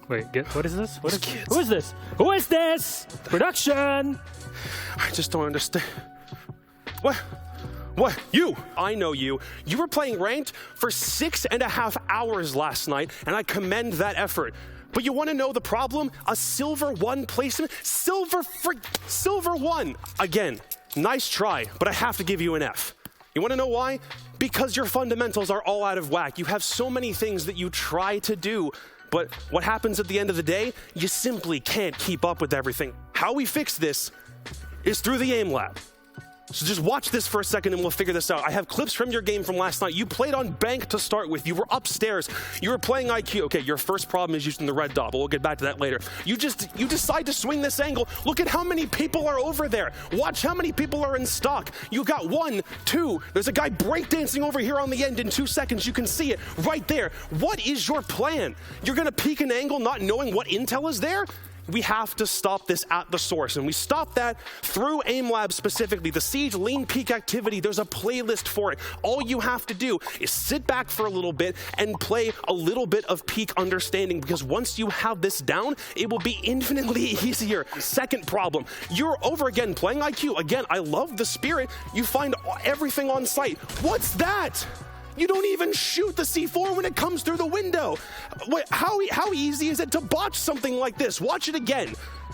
Wait. What is this? Who is this? Who is this? Production! I just don't understand. What? You? I know you. You were playing ranked for 6.5 hours last night, and I commend that effort. But you want to know the problem? A silver 1 placement? Silver 1! Again, nice try, but I have to give you an F. You want to know why? Because your fundamentals are all out of whack. You have so many things that you try to do, but what happens at the end of the day? You simply can't keep up with everything. How we fix this is through the AimLab. So just watch this for a second and we'll figure this out. I have clips from your game from last night. You played on bank to start with. You were upstairs. You were playing IQ. Okay, your first problem is using the red dot, but we'll get back to that later. You decide to swing this angle. Look at how many people are over there. Watch how many people are in stock. You got 1, 2. There's a guy breakdancing over here on the end in 2 seconds. You can see it right there. What is your plan? You're gonna peek an angle not knowing what intel is there? We have to stop this at the source, and we stop that through AimLabs specifically. The Siege Lean Peak activity, there's a playlist for it. All you have to do is sit back for a little bit and play a little bit of peak understanding, because once you have this down, it will be infinitely easier. Second problem, you're over again playing IQ. Again, I love the spirit. You find everything on site. What's that? You don't even shoot the C4 when it comes through the window. Wait, how easy is it to botch something like this? Watch it again.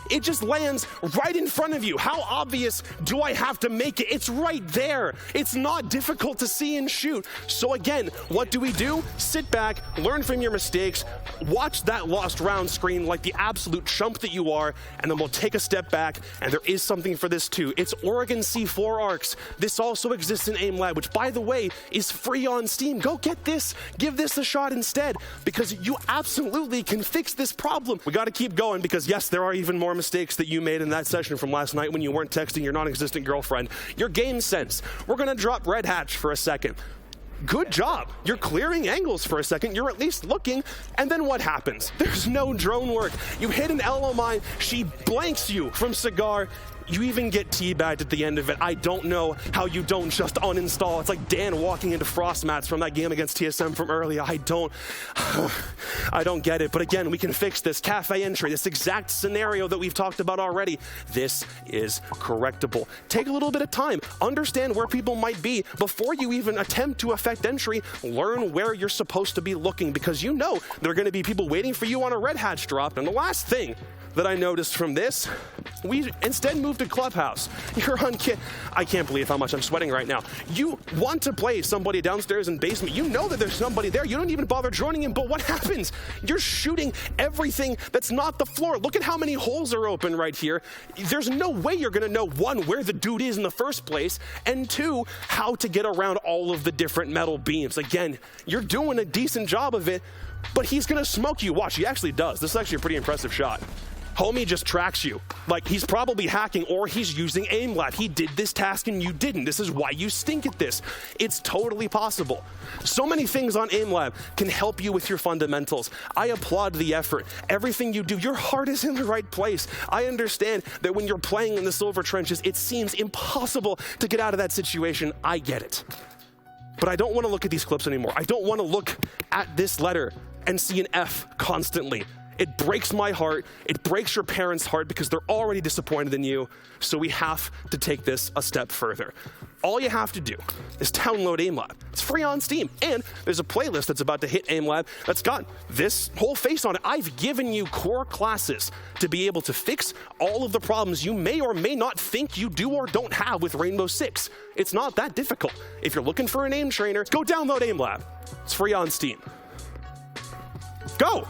It just lands right in front of you. How obvious do I have to make it? It's right there. It's not difficult to see and shoot. So again, what do? Sit back, learn from your mistakes, watch that lost round screen like the absolute chump that you are, and then we'll take a step back, and there is something for this too. It's Oregon C4 arcs. This also exists in AimLab, which by the way, is free on Steam. Go get this, give this a shot instead, because you absolutely can fix this problem. We gotta keep going because yes, there are even more mistakes that you made in that session from last night when you weren't texting your non-existent girlfriend. Your game sense. We're gonna drop Red Hatch for a second. Good job. You're clearing angles for a second. You're at least looking. And then what happens? There's no drone work. You hit an LO mine. She blanks you from Cigar. You even get teabagged at the end of it. I don't know how you don't just uninstall. It's like Dan walking into frost mats from that game against TSM from earlier. I don't get it. But again, we can fix this. KAFE entry, this exact scenario that we've talked about already. This is correctable. Take a little bit of time. Understand where people might be before you even attempt to affect entry. Learn where you're supposed to be looking, because you know there are going to be people waiting for you on a Red Hatch drop. And the last thing that I noticed from this, we instead moved to Clubhouse. You're on I can't believe how much I'm sweating right now. You want to play somebody downstairs in basement. You know that there's somebody there. You don't even bother joining him, but what happens? You're shooting everything that's not the floor. Look at how many holes are open right here. There's no way you're gonna know, 1, where the dude is in the first place, and 2, how to get around all of the different metal beams. Again, you're doing a decent job of it, but he's gonna smoke you. Watch, he actually does. This is actually a pretty impressive shot. Homie just tracks you. Like, he's probably hacking or he's using AimLab. He did this task and you didn't. This is why you stink at this. It's totally possible. So many things on AimLab can help you with your fundamentals. I applaud the effort. Everything you do, your heart is in the right place. I understand that when you're playing in the silver trenches, it seems impossible to get out of that situation. I get it. But I don't want to look at these clips anymore. I don't want to look at this letter and see an F constantly. It breaks my heart. It breaks your parents' heart because they're already disappointed in you. So we have to take this a step further. All you have to do is download AimLab. It's free on Steam. And there's a playlist that's about to hit AimLab that's got this whole face on it. I've given you core classes to be able to fix all of the problems you may or may not think you do or don't have with Rainbow Six. It's not that difficult. If you're looking for an aim trainer, go download AimLab. It's free on Steam. Go!